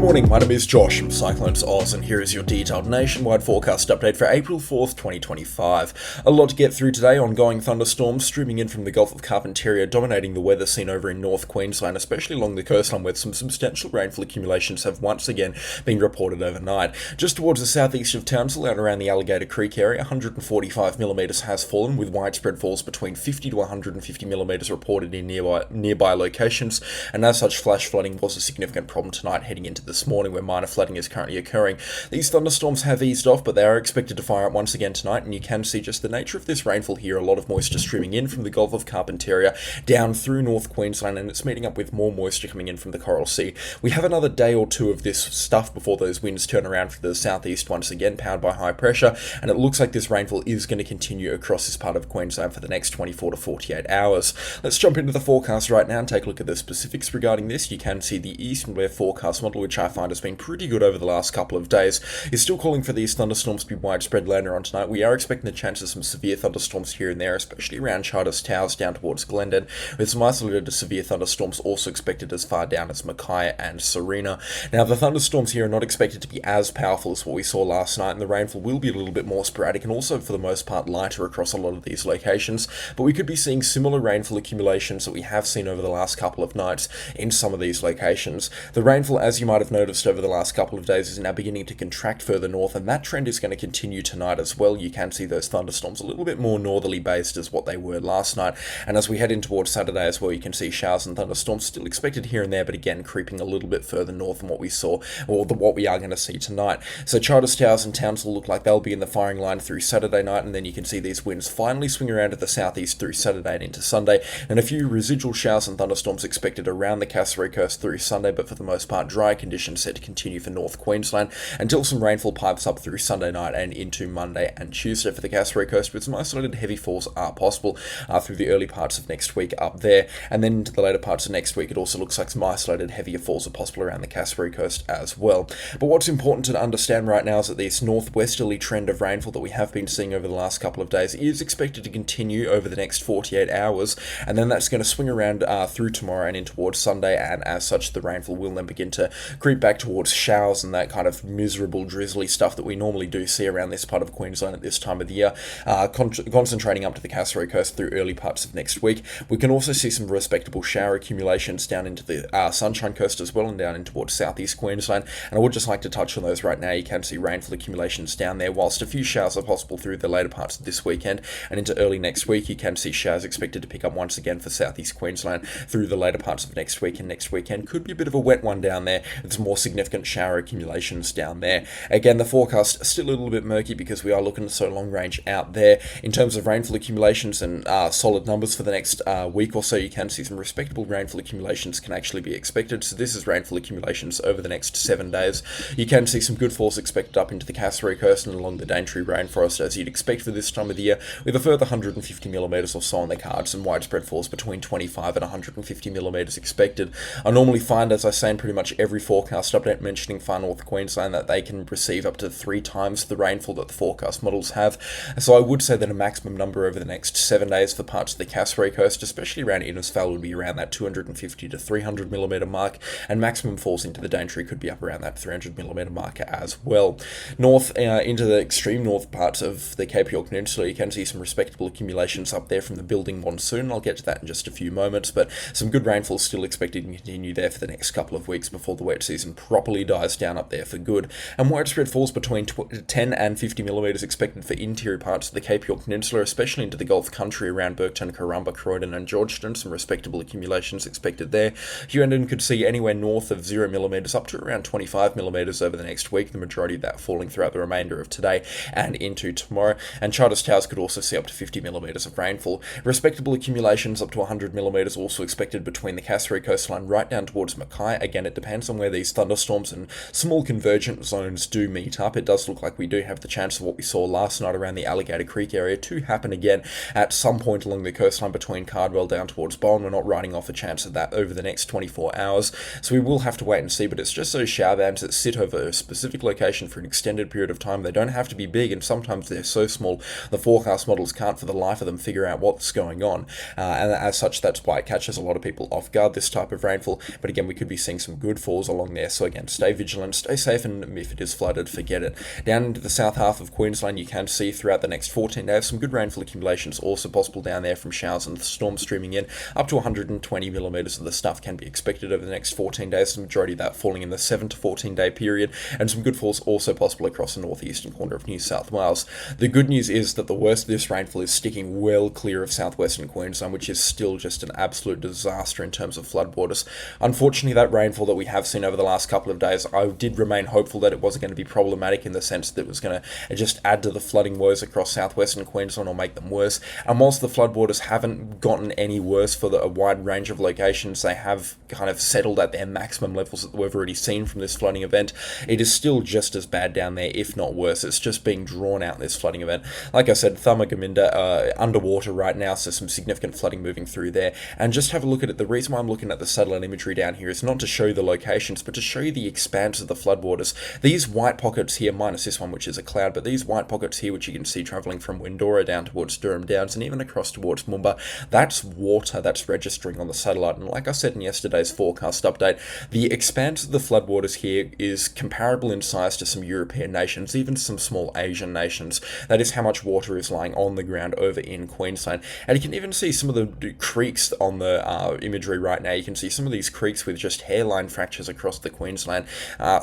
morning, my name is Josh from CyclonesOZ, and here is your detailed nationwide forecast update for April 4th, 2025. A lot to get through today. Ongoing thunderstorms streaming in from the Gulf of Carpentaria, dominating the weather scene over in North Queensland, especially along the coastline where some substantial rainfall accumulations have once again been reported overnight. Just towards the southeast of Townsville and around the Alligator Creek area, 145mm has fallen, with widespread falls between 50 to 150mm reported in nearby locations, and as such, flash flooding was a significant problem tonight heading into this morning, where minor flooding is currently occurring. These thunderstorms have eased off, but they are expected to fire up once again tonight, and you can see just the nature of this rainfall here. A lot of moisture streaming in from the Gulf of Carpentaria down through North Queensland, and it's meeting up with more moisture coming in from the Coral Sea. We have another day or two of this stuff before those winds turn around for the southeast once again, powered by high pressure, and it looks like this rainfall is going to continue across this part of Queensland for the next 24 to 48 hours. Let's jump into the forecast right now and take a look at the specifics regarding this. You can see the East and West forecast model, which I find has been pretty good over the last couple of days, is still calling for these thunderstorms to be widespread later on tonight. We are expecting the chance of some severe thunderstorms here and there, especially around Charters Towers down towards Glendon, with some isolated to severe thunderstorms also expected as far down as Mackay and Serena. Now, the thunderstorms here are not expected to be as powerful as what we saw last night, and the rainfall will be a little bit more sporadic and also for the most part lighter across a lot of these locations, but we could be seeing similar rainfall accumulations that we have seen over the last couple of nights in some of these locations. The rainfall, as you might have noticed over the last couple of days, is now beginning to contract further north, and that trend is going to continue tonight as well. You can see those thunderstorms a little bit more northerly based as what they were last night, and as we head in towards Saturday as well, you can see showers and thunderstorms still expected here and there, but again creeping a little bit further north than what we saw, or what we are going to see tonight. So Charters Towers and Townsville look like they'll be in the firing line through Saturday night, and then you can see these winds finally swing around to the southeast through Saturday and into Sunday, and a few residual showers and thunderstorms expected around the Cassowary Coast through Sunday, but for the most part dry conditions set to continue for North Queensland until some rainfall pipes up through Sunday night and into Monday and Tuesday for the Cassowary Coast, with some isolated heavy falls are possible through the early parts of next week up there, and then into the later parts of next week it also looks like some isolated heavier falls are possible around the Cassowary Coast as well. But what's important to understand right now is that this northwesterly trend of rainfall that we have been seeing over the last couple of days is expected to continue over the next 48 hours, and then that's going to swing around through tomorrow and in towards Sunday, and as such the rainfall will then begin to creep back towards showers and that kind of miserable drizzly stuff that we normally do see around this part of Queensland at this time of the year, concentrating up to the Cassowary Coast through early parts of next week. We can also see some respectable shower accumulations down into the Sunshine Coast as well, and down in towards southeast Queensland, and I would just like to touch on those right now. You can see rainfall accumulations down there, whilst a few showers are possible through the later parts of this weekend and into early next week. You can see showers expected to pick up once again for southeast Queensland through the later parts of next week, and next weekend could be a bit of a wet one down there with some more significant shower accumulations down there. Again, the forecast is still a little bit murky because we are looking so long range out there. In terms of rainfall accumulations and solid numbers for the next week or so, you can see some respectable rainfall accumulations can actually be expected. So this is rainfall accumulations over the next 7 days. You can see some good falls expected up into the Cassowary Coast and along the Daintree rainforest, as you'd expect for this time of the year, with a further 150mm or so on the cards, and widespread falls between 25 and 150mm expected. I normally find, as I say in pretty much every forecast update mentioning far north Queensland, that they can receive up to 3 times the rainfall that the forecast models have. So I would say that a maximum number over the next 7 days for parts of the Cassowary Coast, especially around Innisfail, would be around that 250 to 300mm mark, and maximum falls into the Daintree could be up around that 300mm mark as well. North into the extreme north parts of the Cape York Peninsula, you can see some respectable accumulations up there from the building monsoon. I'll get to that in just a few moments, but some good rainfall still expected to continue there for the next couple of weeks before the wet season properly dies down up there for good, and widespread falls between 10 and 50mm expected for interior parts of the Cape York Peninsula, especially into the Gulf country around Burketown, Karumba, Croydon and Georgetown. Some respectable accumulations expected there. Hughenden could see anywhere north of 0mm up to around 25mm over the next week, the majority of that falling throughout the remainder of today and into tomorrow, and Charters Towers could also see up to 50mm of rainfall. Respectable accumulations up to 100mm also expected between the Cassowary coastline right down towards Mackay. Again, it depends on where these thunderstorms and small convergent zones do meet up. It does look like we do have the chance of what we saw last night around the Alligator Creek area to happen again at some point along the coastline between Cardwell down towards Bowen. We're not writing off a chance of that over the next 24 hours, so we will have to wait and see, but it's just those shower bands that sit over a specific location for an extended period of time. They don't have to be big, and sometimes they're so small the forecast models can't for the life of them figure out what's going on, and as such that's why it catches a lot of people off guard, this type of rainfall. But again, we could be seeing some good falls along there. So again, stay vigilant, stay safe, and if it is flooded, forget it. Down into the south half of Queensland, you can see throughout the next 14 days some good rainfall accumulations also possible down there from showers and storms streaming in. Up to 120 millimetres of the stuff can be expected over the next 14 days, the majority of that falling in the 7 to 14 day period, and some good falls also possible across the northeastern corner of New South Wales. The good news is that the worst of this rainfall is sticking well clear of southwestern Queensland, which is still just an absolute disaster in terms of floodwaters. Unfortunately, that rainfall that we have seen over the last couple of days, I did remain hopeful that it wasn't going to be problematic in the sense that it was going to just add to the flooding woes across southwestern Queensland or make them worse. And whilst the floodwaters haven't gotten any worse for a wide range of locations, they have kind of settled at their maximum levels that we've already seen from this flooding event. It is still just as bad down there, if not worse. It's just being drawn out, this flooding event. Like I said, Thamagaminda underwater right now, so some significant flooding moving through there. And just have a look at it. The reason why I'm looking at the satellite imagery down here is not to show you the locations, but to show you the expanse of the floodwaters. These white pockets here, minus this one, which is a cloud, but these white pockets here, which you can see travelling from Windora down towards Durham Downs and even across towards Moomba, that's water that's registering on the satellite. And like I said in yesterday's forecast update, the expanse of the floodwaters here is comparable in size to some European nations, even some small Asian nations. That is how much water is lying on the ground over in Queensland. And you can even see some of the creeks on the imagery right now. You can see some of these creeks with just hairline fractures across the Queensland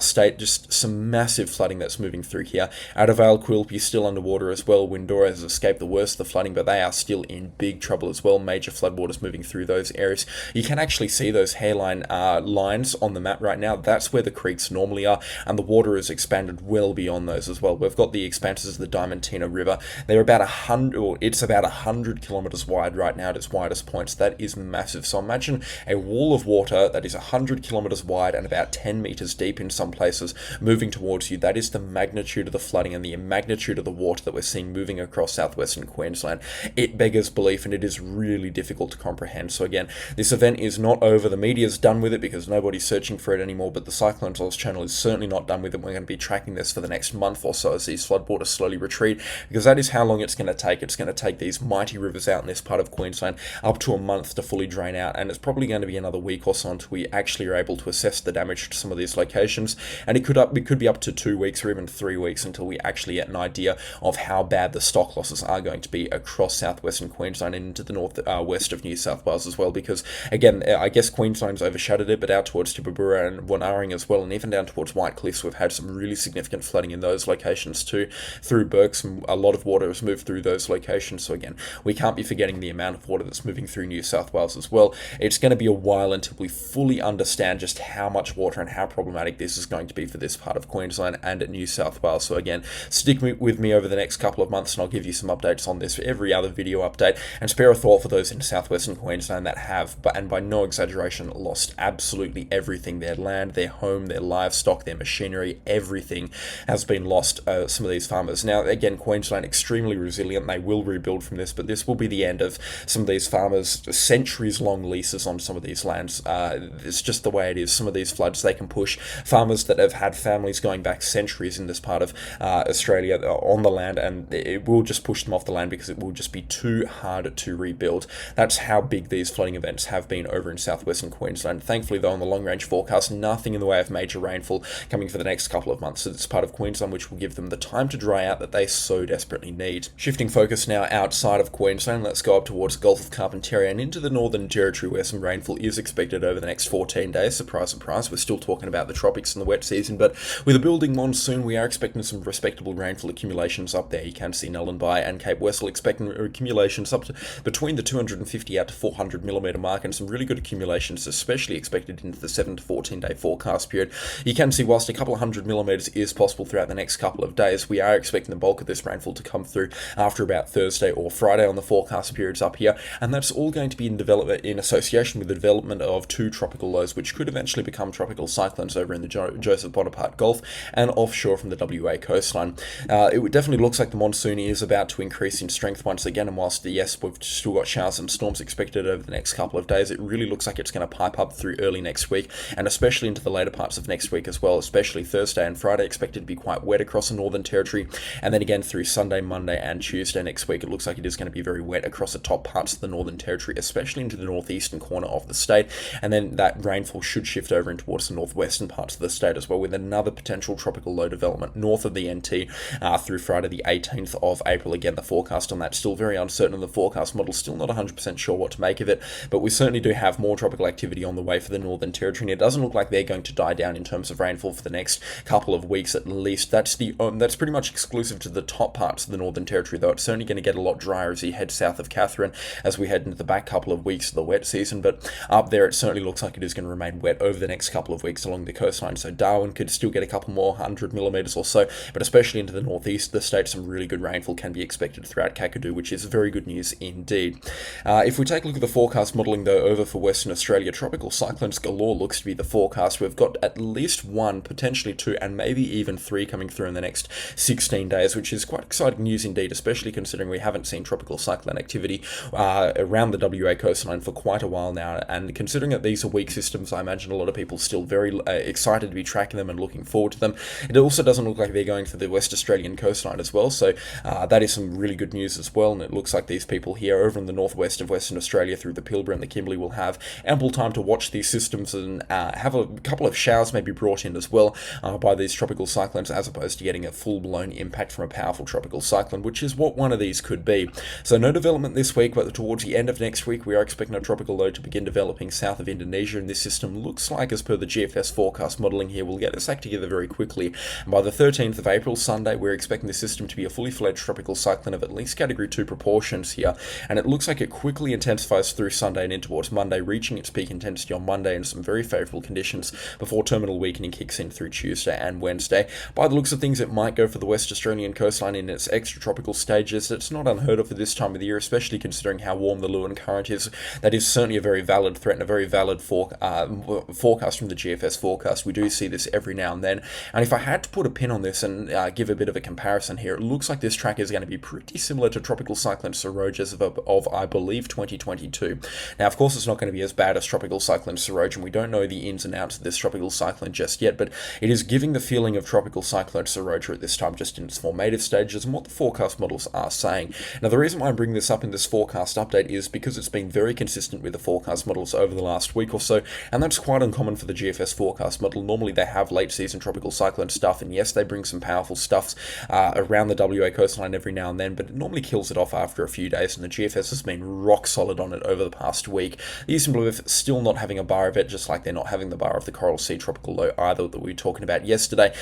state. Just some massive flooding that's moving through here. Out of Vale Quilpie still underwater as well. Windora has escaped the worst of the flooding, but they are still in big trouble as well. Major floodwaters moving through those areas. You can actually see those hairline lines on the map right now. That's where the creeks normally are, and the water has expanded well beyond those as well. We've got the expanses of the Diamantina River. They're about 100, or it's about 100 kilometres wide right now at its widest points. That is massive. So imagine a wall of water that is 100 kilometres wide and about 10 metres deep in some places moving towards you. That is the magnitude of the flooding and the magnitude of the water that we're seeing moving across southwestern Queensland. It beggars belief, and it is really difficult to comprehend. So again, this event is not over. The media's done with it because nobody's searching for it anymore, but the CyclonesOZ channel is certainly not done with it. We're going to be tracking this for the next month or so as these floodwaters slowly retreat, because that is how long it's going to take. It's going to take these mighty rivers out in this part of Queensland up to a month to fully drain out, and it's probably going to be another week or so until we actually are able to assess the damage to some of these locations, and it could be up to 2 weeks or even 3 weeks until we actually get an idea of how bad the stock losses are going to be across southwestern Queensland and into the north west of New South Wales as well, because again, I guess Queensland's overshadowed it, but out towards Tibooburra and Wonaring as well, and even down towards White Cliffs, we've had some really significant flooding in those locations too. Through Burks, a lot of water has moved through those locations, so again, we can't be forgetting the amount of water that's moving through New South Wales as well. It's going to be a while until we fully understand just how much water and how problematic this is going to be for this part of Queensland and New South Wales. So again, stick with me over the next couple of months, and I'll give you some updates on this for every other video update, and spare a thought for those in southwestern Queensland that have, and by no exaggeration, lost absolutely everything. Their land, their home, their livestock, their machinery, everything has been lost. Some of these farmers. Now, again, Queensland extremely resilient. They will rebuild from this, but this will be the end of some of these farmers' centuries-long leases on some of these lands. It's just the way it is. Some of these floods, they can push farmers that have had families going back centuries in this part of Australia on the land, and it will just push them off the land because it will just be too hard to rebuild. That's how big these flooding events have been over in southwestern Queensland. Thankfully, though, on the long-range forecast, nothing in the way of major rainfall coming for the next couple of months. So it's part of Queensland which will give them the time to dry out that they so desperately need. Shifting focus now outside of Queensland, let's go up towards Gulf of Carpentaria and into the Northern Territory, where some rainfall is expected over the next 14 days. Surprise, surprise, we're still talking about the tropics and the wet season, but with a building monsoon, we are expecting some respectable rainfall accumulations up there. You can see Nullarbor and Cape Westall expecting accumulations up to between the 250 out to 400 millimetre mark, and some really good accumulations, especially expected into the 7 to 14 day forecast period. You can see whilst a couple of 100 millimetres is possible throughout the next couple of days, we are expecting the bulk of this rainfall to come through after about Thursday or Friday on the forecast periods up here, and that's all going to be in development in association with the development of 2 tropical lows, which could eventually become tropical cyclones over in the Joseph Bonaparte Gulf and offshore from the WA coastline. It definitely looks like the monsoon is about to increase in strength once again, and whilst yes, we've still got showers and storms expected over the next couple of days, it really looks like it's going to pipe up through early next week, and especially into the later parts of next week as well, especially Thursday and Friday expected to be quite wet across the Northern Territory, and then again through Sunday, Monday and Tuesday next week, it looks like it is going to be very wet across the top parts of the Northern Territory, especially into the northeastern corner of the state, and then that rainfall should shift over in towards towards the northwestern parts of the state as well, with another potential tropical low development north of the NT through Friday the 18th of April. Again, the forecast on that still very uncertain, and the forecast model still not 100% sure what to make of it, but we certainly do have more tropical activity on the way for the Northern Territory, and it doesn't look like they're going to die down in terms of rainfall for the next couple of weeks at least. That's pretty much exclusive to the top parts of the Northern Territory, though it's certainly going to get a lot drier as you head south of Catherine as we head into the back couple of weeks of the wet season, but up there it certainly looks like it is going to remain wet over the next couple of weeks along the coastline, so Darwin could still get a couple more 100 millimetres or so, but especially into the northeast of the state, some really good rainfall can be expected throughout Kakadu, which is very good news indeed. If we take a look at the forecast modelling though over for Western Australia, tropical cyclones galore looks to be the forecast. We've got at least one, potentially two, and maybe even three coming through in the next 16 days, which is quite exciting news indeed, especially considering we haven't seen tropical cyclone activity around the WA coastline for quite a while now, and considering that these are weak systems, I imagine a lot of people still very excited to be tracking them and looking forward to them. It also doesn't look like they're going for the West Australian coastline as well, so that is some really good news as well, and it looks like these people here over in the northwest of Western Australia through the Pilbara and the Kimberley will have ample time to watch these systems and have a couple of showers maybe brought in as well by these tropical cyclones, as opposed to getting a full-blown impact from a powerful tropical cyclone, which is what one of these could be. So no development this week, but towards the end of next week we are expecting a tropical low to begin developing south of Indonesia, and this system looks like, as per the GFS forecast modelling here, will get its act together very quickly. And by the 13th of April, Sunday, we're expecting the system to be a fully fledged tropical cyclone of at least Category 2 proportions here, and it looks like it quickly intensifies through Sunday and in towards Monday, reaching its peak intensity on Monday in some very favourable conditions before terminal weakening kicks in through Tuesday and Wednesday. By the looks of things, it might go for the West Australian coastline in its extratropical stages. It's not unheard of for this time of the year, especially considering how warm the Lewin current is. That is certainly a very valid threat and a very valid forecast from the GFS forecast. We do see this every now and then, and if I had to put a pin on this and give a bit of a comparison here, it looks like this track is going to be pretty similar to Tropical Cyclone Sarojas of I believe 2022. Now, of course, it's not going to be as bad as Tropical Cyclone Saroj, and we don't know the ins and outs of this tropical cyclone just yet, but it is giving the feeling of Tropical Cyclone Saroja at this time, just in its formative stages, and what the forecast models are saying. Now, the reason why I'm bringing this up in this forecast update is because it's been very consistent with the forecast models over the last week or so, and that's quite uncommon for the GFS forecast model. Normally, they have late season tropical cyclone stuff, and yes, they bring some powerful stuffs around the WA coastline every now and then, but it normally kills it off after a few days, and the GFS has been rock solid on it over the past week. The Eastern Blue Wave still not having a bar of it, just like they're not having the bar of the Coral Sea tropical low either that we were talking about yesterday,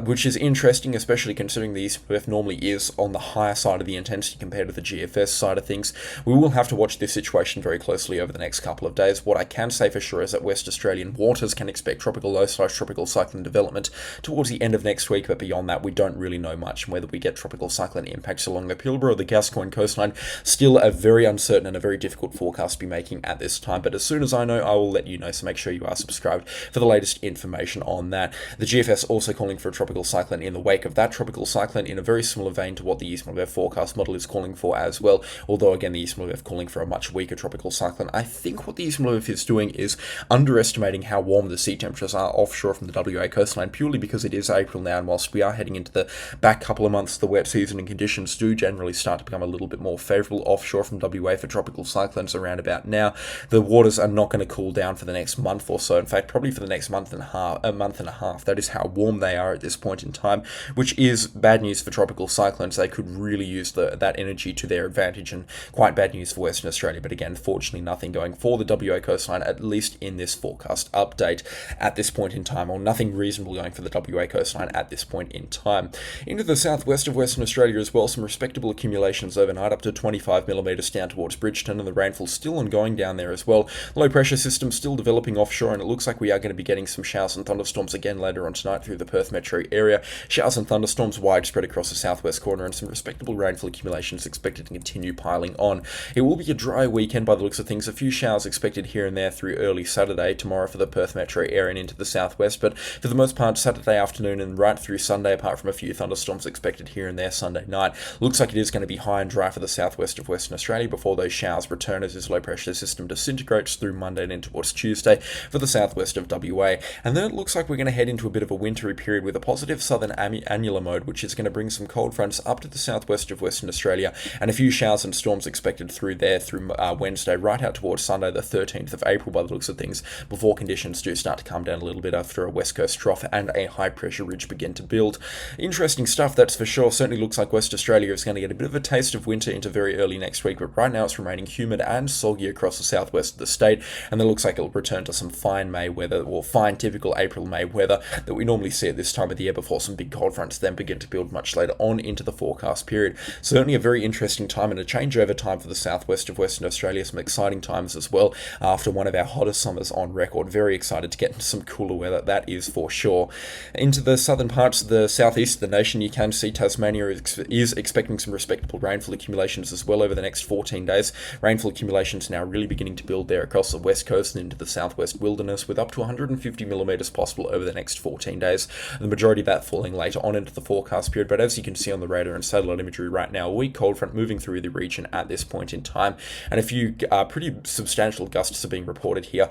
which is interesting, especially considering the Eastern Blue Wave normally is on the higher side of the intensity compared to the GFS side of things. We will have to watch this situation very closely over the next couple of days. What I can say for sure is that West Australian waters can expect tropical low/tropical cyclone development towards the end of next week, but beyond that we don't really know much. And whether we get tropical cyclone impacts along the Pilbara or the Gascoyne coastline, still a very uncertain and a very difficult forecast to be making at this time, but as soon as I know, I will let you know, so make sure you are subscribed for the latest information on that. The GFS also calling for a tropical cyclone in the wake of that tropical cyclone, in a very similar vein to what the Eastern Blue Wave forecast model is calling for as well, although again the Eastern Blue Wave calling for a much weaker tropical cyclone. I think what the Eastern Blue Wave is doing is underestimating how warm the sea temperatures are offshore from the WA coastline, purely because it is April now, and whilst we are heading into the back couple of months of the wet season and conditions do generally start to become a little bit more favourable offshore from WA for tropical cyclones around about now, the waters are not going to cool down for the next month or so. In fact, probably for the next month and a half. That is how warm they are at this point in time, which is bad news for tropical cyclones. They could really use that energy to their advantage, and quite bad news for Western Australia. But again, fortunately, nothing going for the WA coastline, at least in this forecast update at this point in time, or nothing reasonable going for the WA coastline at this point in time. Into the southwest of Western Australia as well, some respectable accumulations overnight, up to 25 millimetres down towards Bridgeton, and the rainfall still ongoing down there as well. Low pressure system still developing offshore, and it looks like we are going to be getting some showers and thunderstorms again later on tonight through the Perth metro area. Showers and thunderstorms widespread across the southwest corner, and some respectable rainfall accumulations expected to continue piling on. It will be a dry weekend by the looks of things. A few showers expected here and there through early Saturday, tomorrow for the Perth metro area and into the southwest, but for the most part Saturday afternoon and right through Sunday, apart from a few thunderstorms expected here and there Sunday night. Looks like it is going to be high and dry for the southwest of Western Australia before those showers return as this low pressure system disintegrates through Monday and into towards Tuesday for the southwest of WA. And then it looks like we're going to head into a bit of a wintry period with a positive southern annular mode, which is going to bring some cold fronts up to the southwest of Western Australia, and a few showers and storms expected through there through Wednesday right out towards Sunday the 13th of April by the looks of things, before conditions do start to calm down a little bit after a west coast trough and a high pressure ridge begin to build. Interesting stuff, that's for sure. Certainly looks like West Australia is going to get a bit of a taste of winter into very early next week, but right now it's remaining humid and soggy across the southwest of the state, and it looks like it'll return to some fine May weather, or fine typical April-May weather that we normally see at this time of the year before some big cold fronts then begin to build much later on into the forecast period. Certainly a very interesting time and a changeover time for the southwest of Western Australia. Some exciting times as well after one of our hottest summers on record. Very excited to get into some cooler weather, that is for sure. Into the southern parts of the southeast of the nation, you can see Tasmania is expecting some respectable rainfall accumulations as well over the next 14 days. Rainfall accumulations now really beginning to build there across the west coast and into the southwest wilderness, with up to 150 millimetres possible over the next 14 days. The majority of that falling later on into the forecast period, but as you can see on the radar and satellite imagery right now, a weak cold front moving through the region at this point in time, and a few pretty substantial gusts are being reported here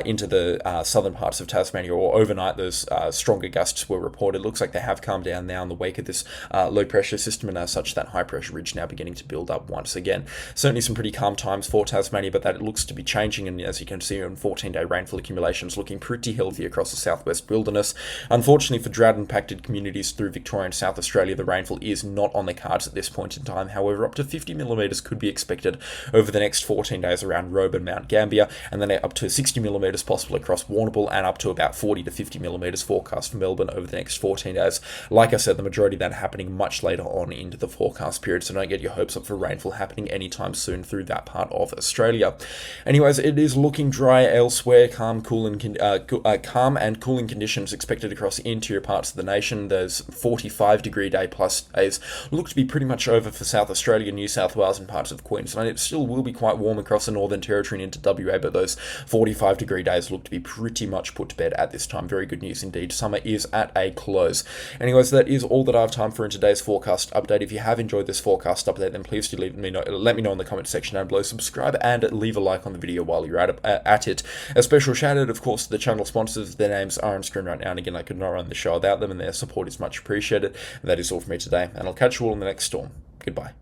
into the southern parts of Tasmania, or overnight those stronger gusts were reported. Looks like they have calmed down now in the wake of this low pressure system, and as such that high pressure ridge now beginning to build up once again. Certainly some pretty calm times for Tasmania, but that looks to be changing, and as you can see on 14-day rainfall accumulations looking pretty healthy across the southwest wilderness. Unfortunately for drought impacted communities through Victoria and South Australia, the rainfall is not on the cards at this point in time. However, up to 50 millimetres could be expected over the next 14 days around Robe and Mount Gambier, and then up to 60 millimetres possible across Warrnambool, and up to about 40 to 50 millimetres forecast for Melbourne over the next 14 days. Like I said, the majority of that happening much later on into the forecast period, so don't get your hopes up for rainfall happening anytime soon through that part of Australia. Anyways, it is looking dry elsewhere. Calm and cooling conditions expected across the interior parts of the nation. Those 45-degree day plus days look to be pretty much over for South Australia, New South Wales and parts of Queensland. It still will be quite warm across the Northern Territory and into WA, but those 45-degree days look to be pretty much put to bed at this time. Very good news indeed. Summer is at a close. Anyways, that is all that I have time for in today's forecast update. If you have enjoyed this forecast update, then please do let me know in the comment section down below. Subscribe and leave a like on the video while you're at it. A special shout out, of course, to the channel sponsors. Their names are on screen right now, and again, I could not run the show without them, and their support is much appreciated. And that is all for me today, and I'll catch you all in the next storm. Goodbye.